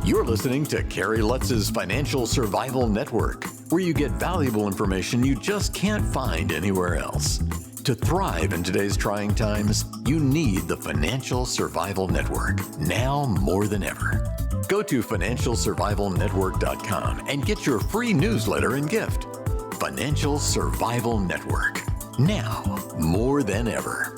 You're listening to Kerry Lutz's Financial Survival Network, where you get valuable information you just can't find anywhere else. To thrive in today's trying times, you need the Financial Survival Network, now more than ever. Go to financialsurvivalnetwork.com and get your free newsletter and gift. Financial Survival Network, now more than ever.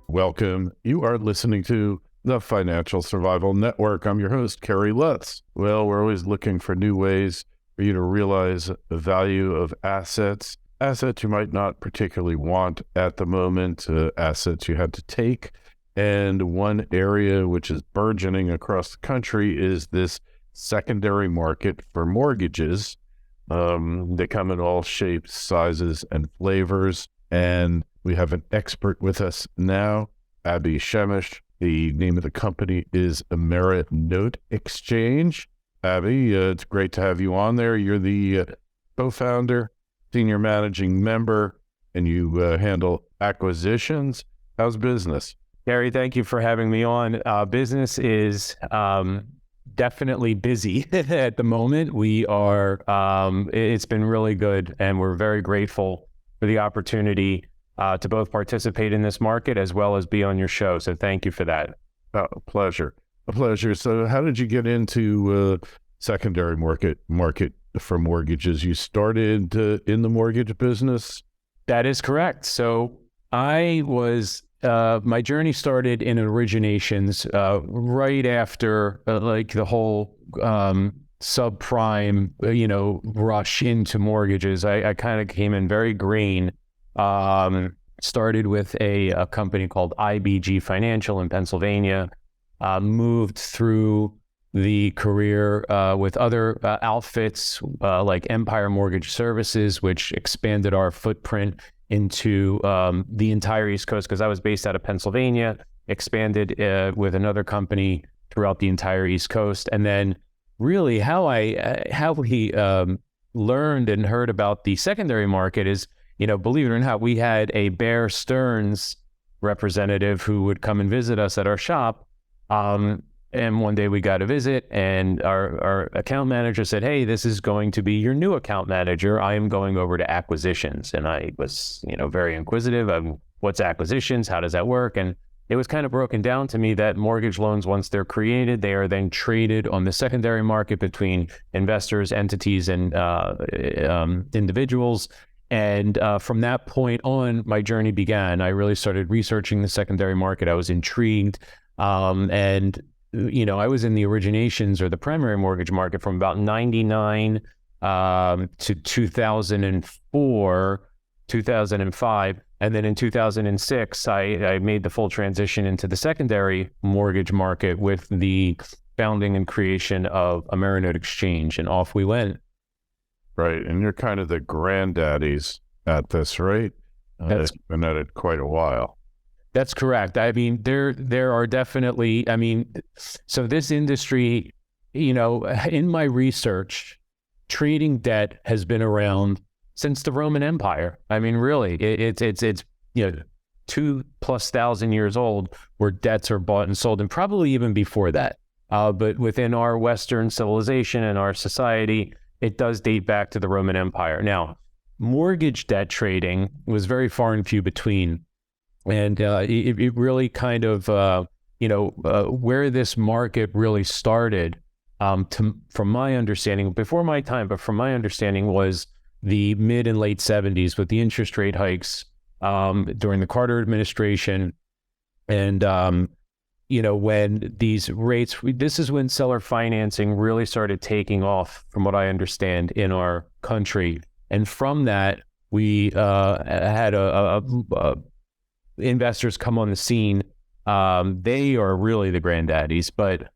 Welcome. You are listening to the Financial Survival Network. I'm your host, Kerry Lutz. Well, we're always looking for new ways for you to realize the value of assets you might not particularly want at the moment, assets you had to take. And one area which is burgeoning across the country is this secondary market for mortgages. They come in all shapes, sizes, and flavors. And we have an expert with us now, Abby Shemesh. The name of the company is Amerinote Xchange. Abby, it's great to have you on there. You're the co-founder, senior managing member, and you handle acquisitions. How's business? Kerry, thank you for having me on. Business is definitely busy at the moment. We are, it's been really good, and we're very grateful for the opportunity to both participate in this market as well as be on your show. So thank you for that. Oh, a pleasure. So how did you get into secondary market for mortgages? You started in the mortgage business? That is correct. So I was, my journey started in originations right after like the whole subprime, rush into mortgages. I kind of came in very green. Started with a company called IBG Financial in Pennsylvania, moved through the career with other outfits like Empire Mortgage Services, which expanded our footprint into the entire East Coast because I was based out of Pennsylvania, expanded with another company throughout the entire East Coast. And then really how we learned and heard about the secondary market is, believe it or not, we had a Bear Stearns representative who would come and visit us at our shop. And one day we got a visit, and our account manager said, "Hey, this is going to be your new account manager. I am going over to acquisitions." And I was, very inquisitive of what's acquisitions, how does that work? And it was kind of broken down to me that mortgage loans, once they're created, they are then traded on the secondary market between investors, entities, and individuals. And from that point on, my journey began. I really started researching the secondary market. I was intrigued. And I was in the originations or the primary mortgage market from about 99 to 2004, 2005. And then in 2006, I made the full transition into the secondary mortgage market with the founding and creation of Amerinote Xchange, and off we went. Right, and you're kind of the granddaddies at this, right? It's been at it quite a while. That's correct. I mean, there are definitely, so this industry, in my research, trading debt has been around since the Roman Empire. I mean, really, it's 2,000+ years old where debts are bought and sold, and probably even before that. But within our Western civilization and our society, it does date back to the Roman Empire. Now, mortgage debt trading was very far and few between. And it really kind of, where this market really started, from my understanding, before my time, but from my understanding was the mid and late 70s with the interest rate hikes during the Carter administration. And, when these rates, this is when seller financing really started taking off, from what I understand, in our country. And from that, we had investors come on the scene. They are really the granddaddies, but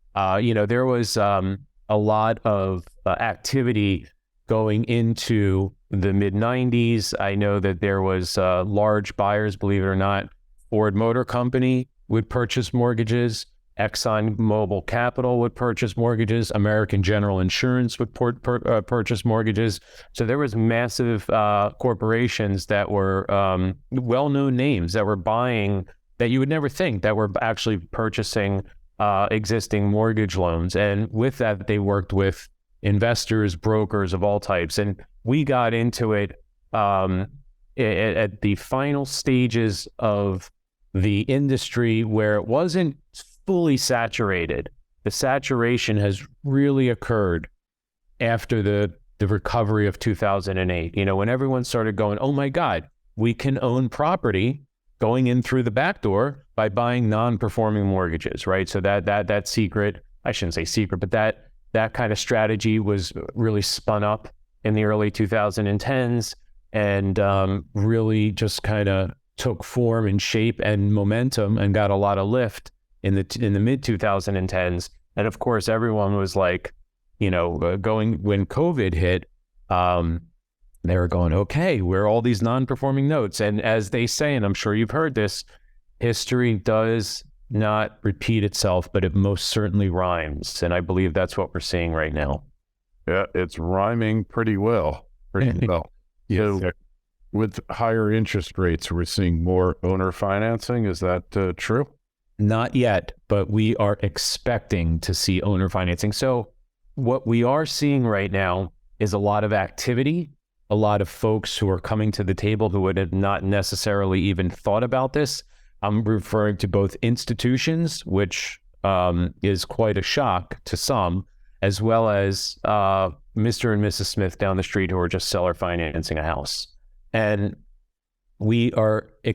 there was a lot of activity going into the mid 90s. I know that there was large buyers, believe it or not. Ford Motor Company would purchase mortgages. ExxonMobil Capital would purchase mortgages. American General Insurance would purchase mortgages. So there was massive corporations that were well-known names that were buying, that you would never think that were actually purchasing existing mortgage loans. And with that, they worked with investors, brokers of all types. And we got into it at the final stages of the industry where it wasn't fully saturated. The saturation has really occurred after the recovery of 2008. When everyone started going, oh my God, we can own property going in through the back door by buying non-performing mortgages, right? So that secret, I shouldn't say secret, but that kind of strategy was really spun up in the early 2010s and really just kind of took form and shape and momentum and got a lot of lift in the mid 2010s. And of course, everyone was like, going when COVID hit, they were going, okay, where are all these non-performing notes? And as they say, and I'm sure you've heard this, history does not repeat itself, but it most certainly rhymes. And I believe that's what we're seeing right now. Yeah, it's rhyming pretty well. Yes. So with higher interest rates, we're seeing more owner financing. Is that true? Not yet, but we are expecting to see owner financing. So what we are seeing right now is a lot of activity, a lot of folks who are coming to the table who would have not necessarily even thought about this. I'm referring to both institutions, which is quite a shock to some, as well as Mr. and Mrs. Smith down the street who are just seller financing a house. And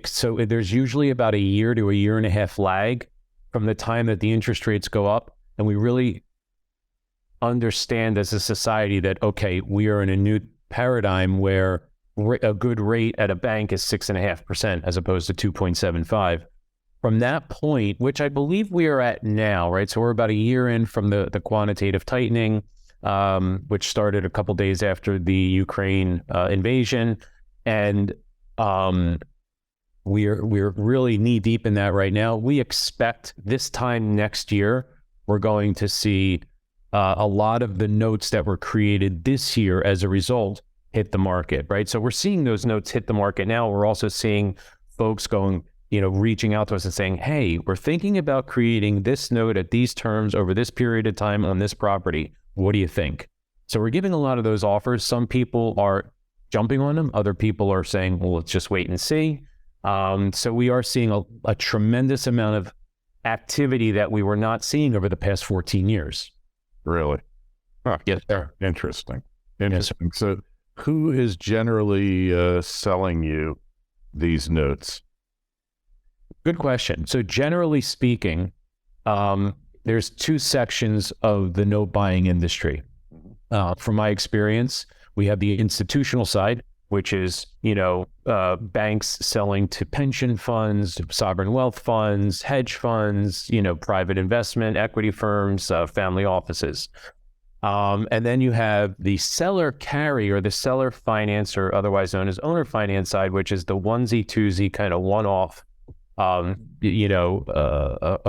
so there's usually about a year to a year and a half lag from the time that the interest rates go up. And we really understand as a society that, okay, we are in a new paradigm where a good rate at a bank is 6.5% as opposed to 2.75. From that point, which I believe we are at now, right? So we're about a year in from the quantitative tightening, which started a couple days after the Ukraine invasion. And we're really knee deep in that right now. We expect this time next year, we're going to see a lot of the notes that were created this year as a result hit the market, right? So we're seeing those notes hit the market now. We're also seeing folks going, reaching out to us and saying, hey, we're thinking about creating this note at these terms over this period of time on this property. What do you think? So we're giving a lot of those offers. Some people are jumping on them. Other people are saying, well, let's just wait and see. So we are seeing a tremendous amount of activity that we were not seeing over the past 14 years. Really? Huh. Yes, sir. Interesting. Yes, sir. So who is generally selling you these notes? Good question. So generally speaking, there's two sections of the note buying industry. From my experience, we have the institutional side, which is, banks selling to pension funds, sovereign wealth funds, hedge funds, private investment, equity firms, family offices. And then you have the seller carry or the seller finance, or otherwise known as owner finance side, which is the onesie twosie kind of one-off. A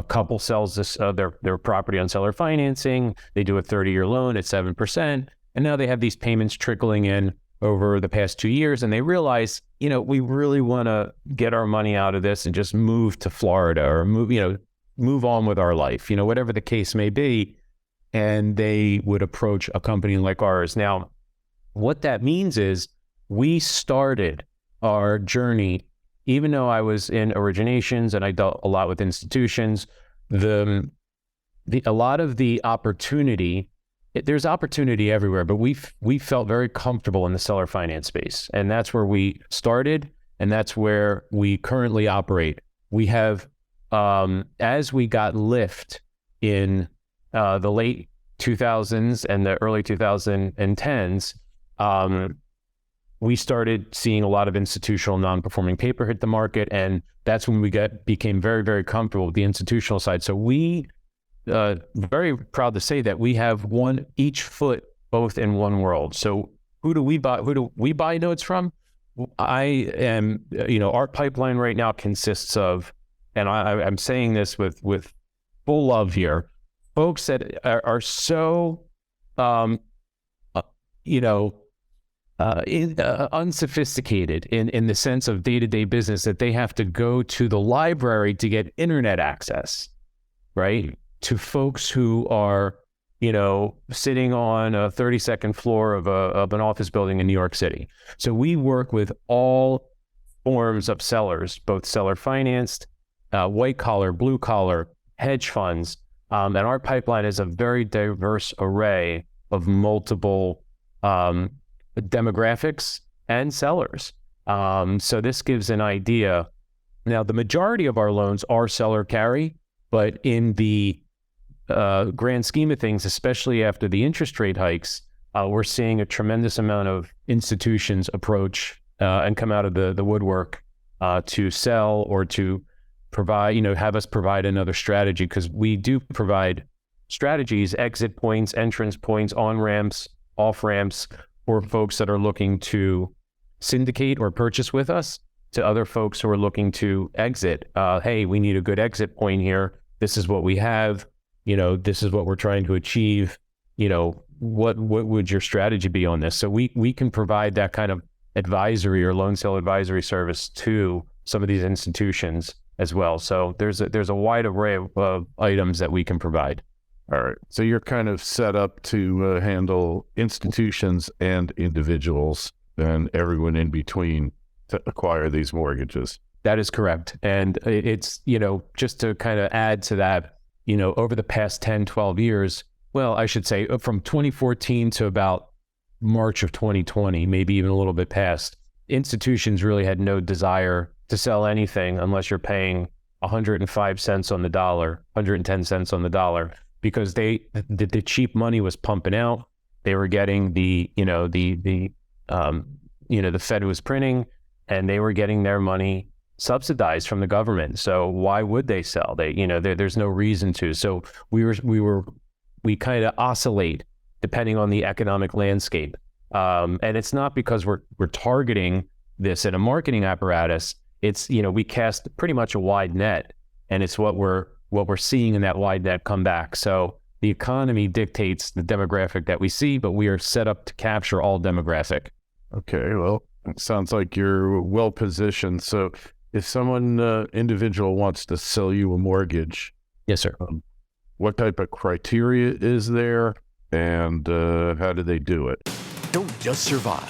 couple sells their property on seller financing. They do a 30-year loan at 7%. And now they have these payments trickling in over the past 2 years. And they realize, we really want to get our money out of this and just move to Florida or move on with our life, whatever the case may be. And they would approach a company like ours. Now, what that means is we started our journey, even though I was in originations and I dealt a lot with institutions, a lot of the opportunity, there's opportunity everywhere, but we felt very comfortable in the seller finance space. And that's where we started, and that's where we currently operate. We have, as we got lift in the late 2000s and the early 2010s, we started seeing a lot of institutional non-performing paper hit the market, and that's when we became very, very comfortable with the institutional side. So we very proud to say that we have each foot both in one world. So who do we buy notes from? I am, our pipeline right now consists of, and I'm saying this with full love here, folks that are so, unsophisticated in the sense of day-to-day business that they have to go to the library to get internet access, right? to folks who are, sitting on a 32nd floor of an office building in New York City. So we work with all forms of sellers, both seller financed, white collar, blue collar, hedge funds. And our pipeline is a very diverse array of multiple demographics and sellers. So this gives an idea. Now, the majority of our loans are seller carry, but in the grand scheme of things, especially after the interest rate hikes, we're seeing a tremendous amount of institutions approach and come out of the woodwork to sell or to provide, have us provide another strategy, because we do provide strategies, exit points, entrance points, on-ramps, off-ramps for folks that are looking to syndicate or purchase with us, to other folks who are looking to exit. Hey, we need a good exit point here. This is what we have. This is what we're trying to achieve. What would your strategy be on this? So we can provide that kind of advisory or loan sale advisory service to some of these institutions as well. So there's a wide array of items that we can provide. All right. So you're kind of set up to handle institutions and individuals and everyone in between to acquire these mortgages. That is correct. And it's, just to kind of add to that, over the past 10, 12 years, well, I should say from 2014 to about March of 2020, maybe even a little bit past, institutions really had no desire to sell anything unless you're paying 105 cents on the dollar, 110 cents on the dollar, because the cheap money was pumping out. They were getting the Fed was printing, and they were getting their money subsidized from the government. So why would they sell? There's no reason to. So we kind of oscillate depending on the economic landscape. And it's not because we're targeting this in a marketing apparatus. It's, we cast pretty much a wide net, and it's what we're seeing in that wide net come back. So the economy dictates the demographic that we see, but we are set up to capture all demographic. Okay, well, it sounds like you're well positioned. So if someone, individual wants to sell you a mortgage. Yes, sir. What type of criteria is there, and how do they do it? Don't just survive,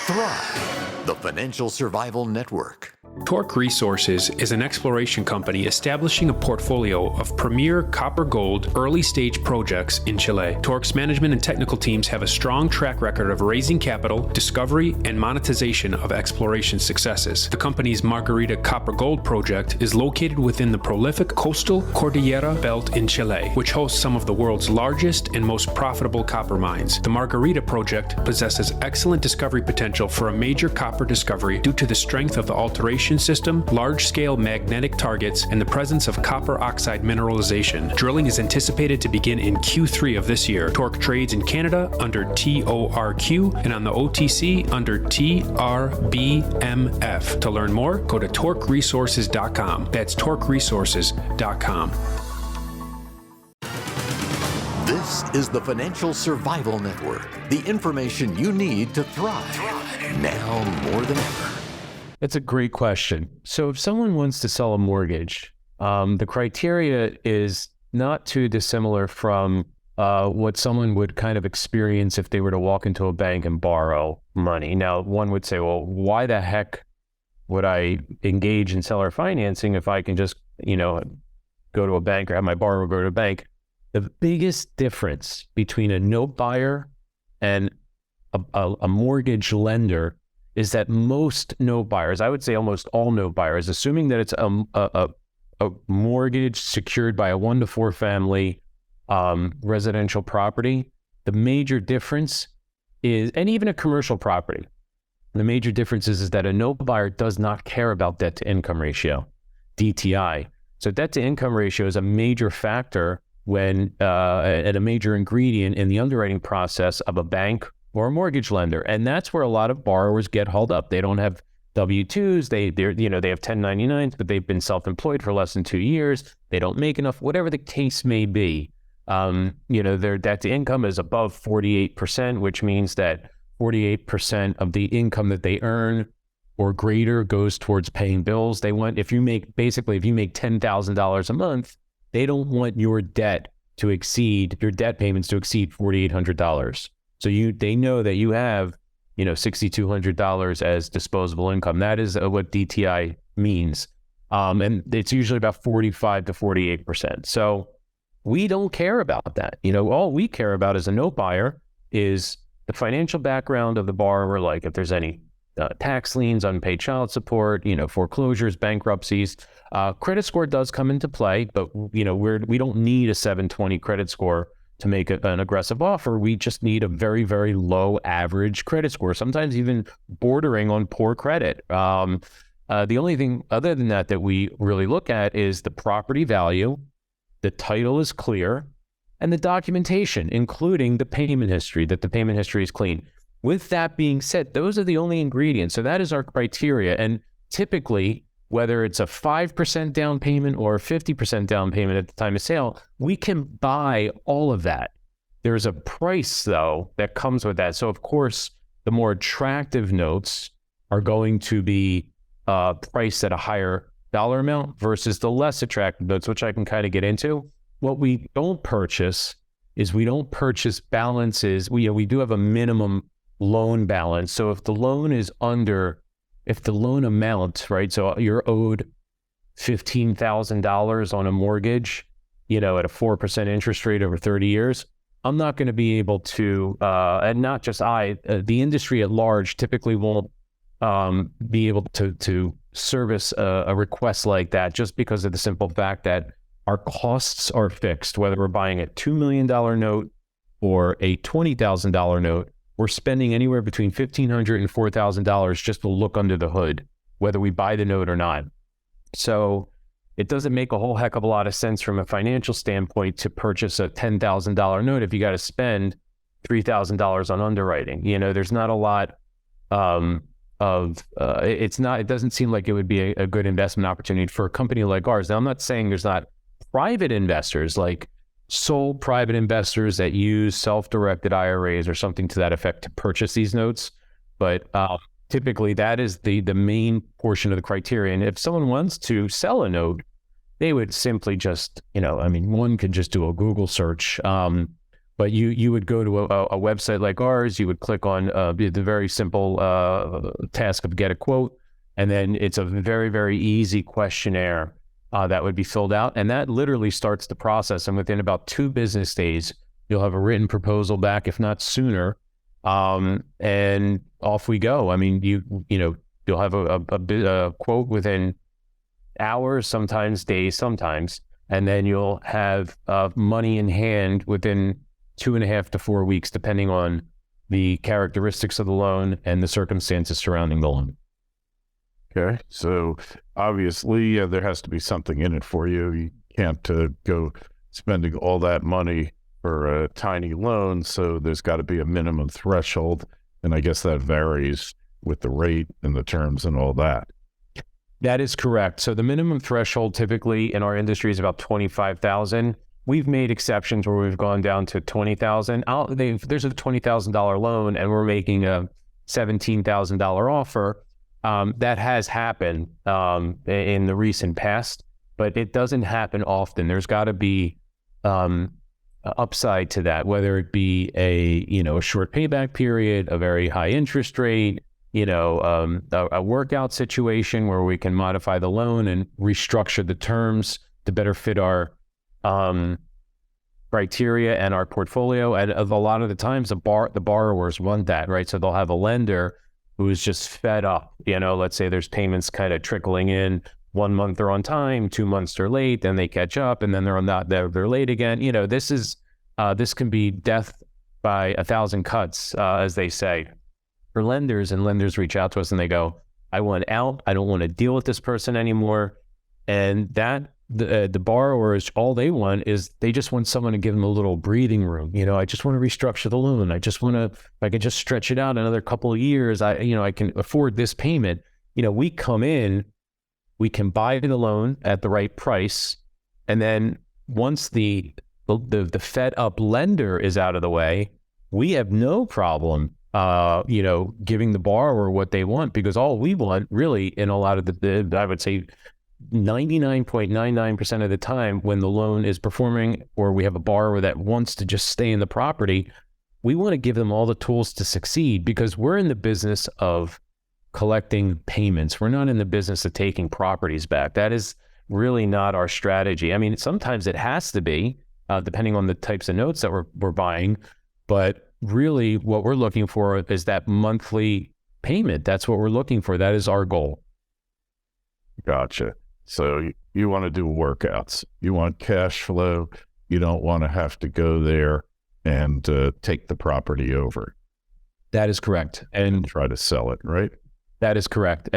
thrive. The Financial Survival Network. Torque Resources is an exploration company establishing a portfolio of premier copper gold early stage projects in Chile. Torque's management and technical teams have a strong track record of raising capital, discovery, and monetization of exploration successes. The company's Margarita Copper Gold project is located within the prolific coastal Cordillera Belt in Chile, which hosts some of the world's largest and most profitable copper mines. The Margarita project possesses excellent discovery potential for a major copper discovery due to the strength of the alteration system, large-scale magnetic targets, and the presence of copper oxide mineralization. Drilling is anticipated to begin in Q3 of this year. Torque trades in Canada under TORQ and on the OTC under TRBMF. To learn more, go to torqueresources.com. That's torqueresources.com. This is the Financial Survival Network. The information you need to thrive now more than ever. That's a great question. So if someone wants to sell a mortgage, the criteria is not too dissimilar from what someone would kind of experience if they were to walk into a bank and borrow money. Now, one would say, well, why the heck would I engage in seller financing if I can just, go to a bank or have my borrower go to a bank? The biggest difference between a note buyer and a mortgage lender is that most note buyers, I would say almost all note buyers, assuming that it's a mortgage secured by a 1 to 4 family residential property, the major difference is, and even a commercial property, the major difference is that a note buyer does not care about debt to income ratio, DTI. So debt to income ratio is a major factor when, and a major ingredient in the underwriting process of a bank or a mortgage lender. And that's where a lot of borrowers get hauled up. They don't have W-2s, they have 1099s, but they've been self-employed for less than 2 years. They don't make enough, whatever the case may be. Their debt to income is above 48%, which means that 48% of the income that they earn or greater goes towards paying bills. If you make $10,000 a month, they don't want your debt to exceed your debt payments to exceed $4,800. So they know that you have, $6,200 as disposable income. That is what DTI means. And it's usually about 45 to 48%. So we don't care about that. All we care about as a note buyer is the financial background of the borrower, like if there's any tax liens, unpaid child support, foreclosures, bankruptcies. Credit score does come into play, but we don't need a 720 credit score to make an aggressive offer. We just need a very, very low average credit score, sometimes even bordering on poor credit. The only thing other than that we really look at is the property value, the title is clear, and the documentation, including the payment history, that the payment history is clean. With that being said, those are the only ingredients. So that is our criteria. And typically, whether it's a 5% down payment or a 50% down payment at the time of sale, we can buy all of that. There's a price, though, that comes with that. So, of course, the more attractive notes are going to be priced at a higher dollar amount versus the less attractive notes, which I can kind of get into. What we don't purchase is we don't purchase balances. We do have a minimum loan balance. So if the loan amount, right? So you're owed $15,000 on a mortgage, at a 4% interest rate over 30 years. I'm not going to be able to, and not just the industry at large typically won't be able to service a request like that, just because of the simple fact that our costs are fixed. Whether we're buying a $2 million note or a $20,000 note, we're spending anywhere between $1,500 and $4,000 just to look under the hood, whether we buy the note or not. So it doesn't make a whole heck of a lot of sense from a financial standpoint to purchase a $10,000 note if you got to spend $3,000 on underwriting. There's not a lot it doesn't seem like it would be a good investment opportunity for a company like ours. Now, I'm not saying there's not private investors, like sole private investors that use self-directed IRAs or something to that effect to purchase these notes. But typically that is the main portion of the criteria. And if someone wants to sell a note, they would simply just, one could just do a Google search. But you would go to a website like ours, you would click on the very simple task of get a quote, and then it's a very, very easy questionnaire that would be filled out. And that literally starts the process. And within about 2 business days, you'll have a written proposal back, if not sooner. And off we go. You'll have a quote within hours, sometimes days, sometimes, and then you'll have money in hand within 2.5 to 4 weeks, depending on the characteristics of the loan and the circumstances surrounding the loan. Okay, so obviously there has to be something in it for you. You can't go spending all that money for a tiny loan, so there's got to be a minimum threshold, and I guess that varies with the rate and the terms and all that. That is correct. So the minimum threshold typically in our industry is about $25,000. We've made exceptions where we've gone down to $20,000. There's a $20,000 loan and we're making a $17,000 offer. That has happened in the recent past, but it doesn't happen often. There's got to be upside to that, whether it be a short payback period, a very high interest rate, a workout situation where we can modify the loan and restructure the terms to better fit our criteria and our portfolio. And a lot of the times the borrowers want that, right? So they'll have a lender who is just fed up. Let's say there's payments kind of trickling in. 1 month they're on time, 2 months they're late, then they catch up, and then they're late again. This can be death by 1,000 cuts, as they say, for lenders. And lenders reach out to us and they go, I want out. I don't want to deal with this person anymore. And that the borrowers, all they want is they just want someone to give them a little breathing room. I just want to restructure the loan. I just want to, if I can just stretch it out another couple of years, I can afford this payment. We come in, we can buy the loan at the right price. And then once the fed up lender is out of the way, we have no problem, giving the borrower what they want, because all we want really in a lot of I would say 99.99% of the time when the loan is performing or we have a borrower that wants to just stay in the property, we want to give them all the tools to succeed because we're in the business of collecting payments. We're not in the business of taking properties back. That is really not our strategy. I mean, sometimes it has to be, depending on the types of notes that we're buying, but really what we're looking for is that monthly payment. That's what we're looking for. That is our goal. Gotcha. So you want to do workouts. You want cash flow. You don't want to have to go there and take the property over. That is correct. And try to sell it, right? That is correct.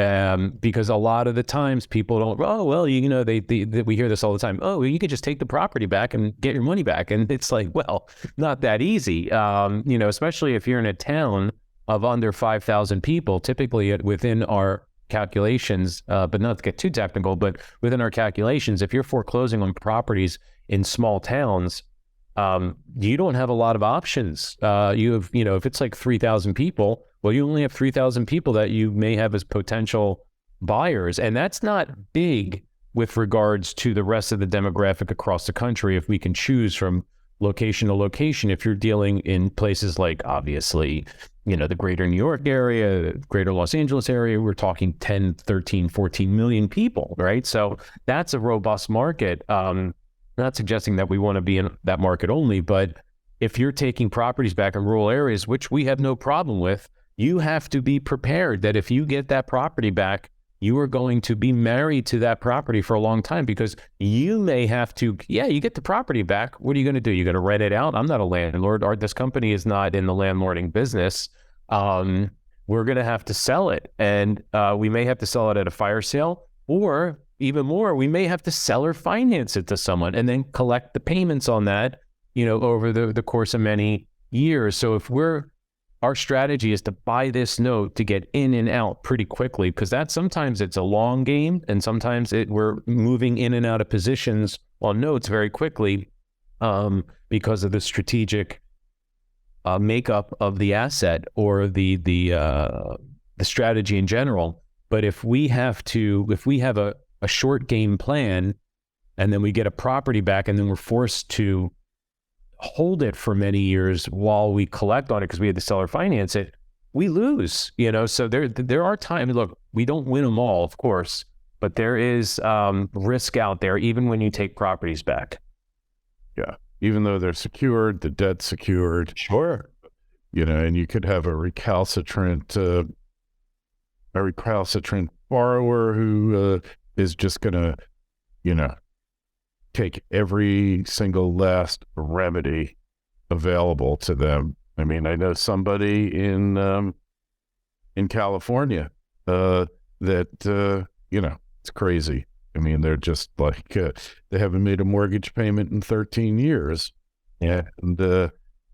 Because a lot of the times people don't, oh, well, we hear this all the time. Oh, well, you could just take the property back and get your money back. And it's like, well, not that easy. Especially if you're in a town of under 5,000 people, typically within our calculations, but not to get too technical, but within our calculations, if you're foreclosing on properties in small towns, you don't have a lot of options. You have, if it's like 3,000 people, well, you only have 3,000 people that you may have as potential buyers. And that's not big with regards to the rest of the demographic across the country. If we can choose from location to location, if you're dealing in places like, obviously, the greater New York area, greater Los Angeles area, we're talking 10, 13, 14 million people, right? So that's a robust market. Not suggesting that we want to be in that market only, but if you're taking properties back in rural areas, which we have no problem with, you have to be prepared that if you get that property back, you are going to be married to that property for a long time because you may have to, you get the property back. What are you going to do? You're going to rent it out? I'm not a landlord. This company is not in the landlording business. We're going to have to sell it. And we may have to sell it at a fire sale, or even more, we may have to sell or finance it to someone and then collect the payments on that, over the course of many years. So our strategy is to buy this note to get in and out pretty quickly, because sometimes it's a long game, and sometimes we're moving in and out of positions on notes very quickly because of the strategic makeup of the asset or the strategy in general. But if we have a short game plan, and then we get a property back, and then we're forced to hold it for many years while we collect on it because we had to sell or finance it, we lose. So there are times. Look, we don't win them all, of course, but there is risk out there even when you take properties back. Yeah, even though they're secured, the debt's secured. Sure. And you could have a recalcitrant borrower who is just going to, take every single last remedy available to them. I mean, I know somebody in California that it's crazy. I mean, they're just like they haven't made a mortgage payment in 13 years, and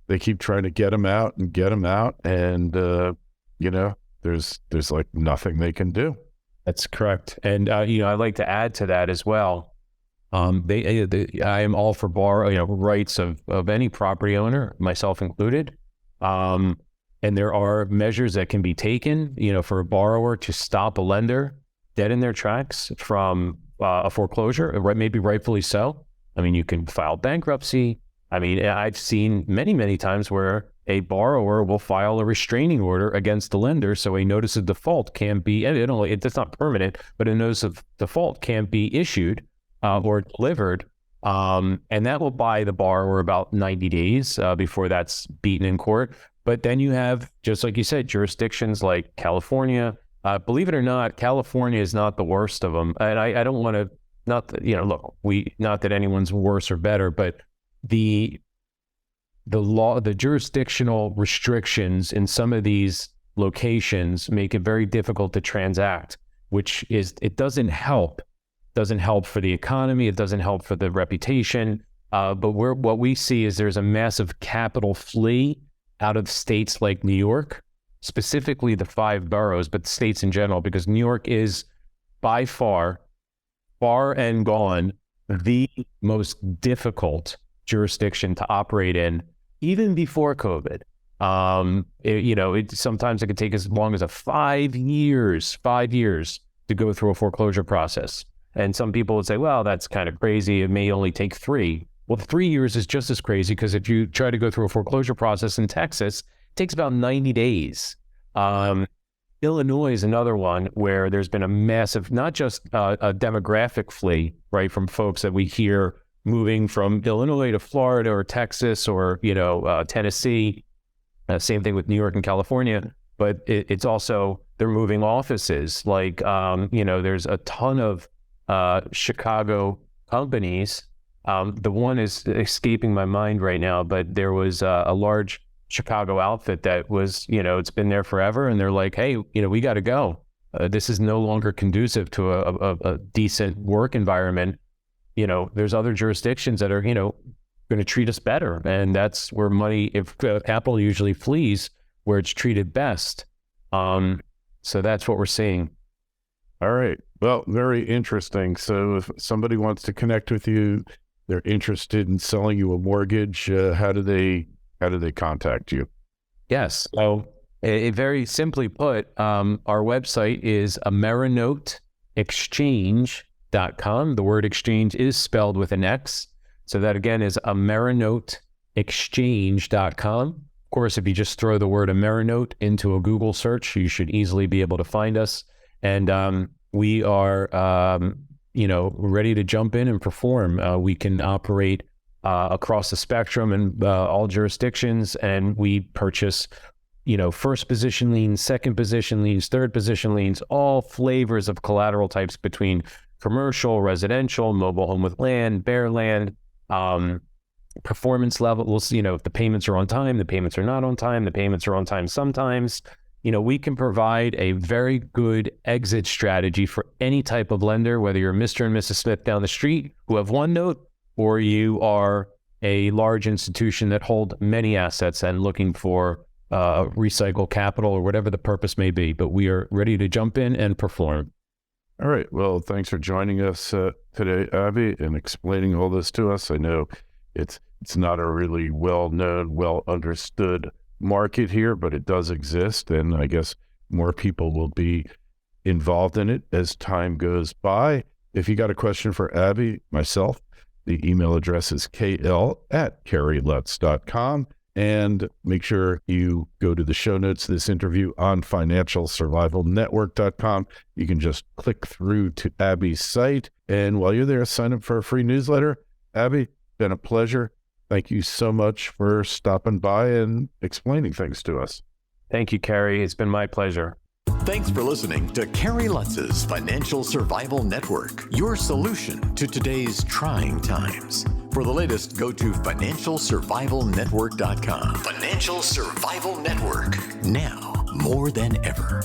they keep trying to get them out, and there's like nothing they can do. That's correct. And I'd like to add to that as well. I am all for rights of any property owner, myself included. And there are measures that can be taken, for a borrower to stop a lender dead in their tracks from a foreclosure, maybe rightfully so. I mean, you can file bankruptcy. I mean, I've seen many, many times where a borrower will file a restraining order against the lender, so a notice of default can be, it's not permanent, but a notice of default can't be issued or delivered, and that will buy the borrower about 90 days before that's beaten in court. But then you have, just like you said, jurisdictions like California. Believe it or not, California is not the worst of them. And I don't want to, not that anyone's worse or better, but the jurisdictional restrictions in some of these locations make it very difficult to transact, it doesn't help. Doesn't help for the economy. It doesn't help for the reputation. But what we see is there's a massive capital flee out of states like New York, specifically the 5 boroughs, but states in general, because New York is by far and gone the most difficult jurisdiction to operate in, even before COVID. Sometimes it could take as long as 5 years to go through a foreclosure process. And some people would say, well, that's kind of crazy. It may only take 3. Well, 3 years is just as crazy, because if you try to go through a foreclosure process in Texas, it takes about 90 days. Illinois is another one where there's been a massive, not just a demographic flee, right, from folks that we hear moving from Illinois to Florida or Texas or, Tennessee. Same thing with New York and California. But it's also, they're moving offices. Like, there's a ton of Chicago companies. The one is escaping my mind right now, but there was a large Chicago outfit that was, it's been there forever. And they're like, hey, we got to go. This is no longer conducive to a decent work environment. There's other jurisdictions that are, going to treat us better. And that's where money, if capital usually flees, where it's treated best. So that's what we're seeing. All right. Well, very interesting. So if somebody wants to connect with you, they're interested in selling you a mortgage, how do they contact you? Yes. So very simply put, our website is Amerinote Xchange.com. The word exchange is spelled with an X. So that again is Amerinote Xchange.com. Of course, if you just throw the word Amerinote into a Google search, you should easily be able to find us. And we are, ready to jump in and perform. We can operate across the spectrum and all jurisdictions, and we purchase, first position liens, second position liens, third position liens, all flavors of collateral types between commercial, residential, mobile home with land, bare land, performance levels. If the payments are on time, the payments are not on time, the payments are on time sometimes. We can provide a very good exit strategy for any type of lender, whether you're Mr. and Mrs. Smith down the street who have one note, or you are a large institution that hold many assets and looking for recycle capital or whatever the purpose may be. But we are ready to jump in and perform. All right. Well, thanks for joining us today, Abby, and explaining all this to us. I know it's not a really well-known, well-understood market here, but it does exist, and I guess more people will be involved in it as time goes by. If you got a question for Abby, myself, the email address is kl@kerrylutz.com, and make sure you go to the show notes of this interview on financialsurvivalnetwork.com. You can just click through to Abby's site, and while you're there, sign up for a free newsletter. Abby, been a pleasure. Thank you so much for stopping by and explaining things to us. Thank you, Kerry. It's been my pleasure. Thanks for listening to Kerry Lutz's Financial Survival Network, your solution to today's trying times. For the latest, go to financialsurvivalnetwork.com. Financial Survival Network, now more than ever.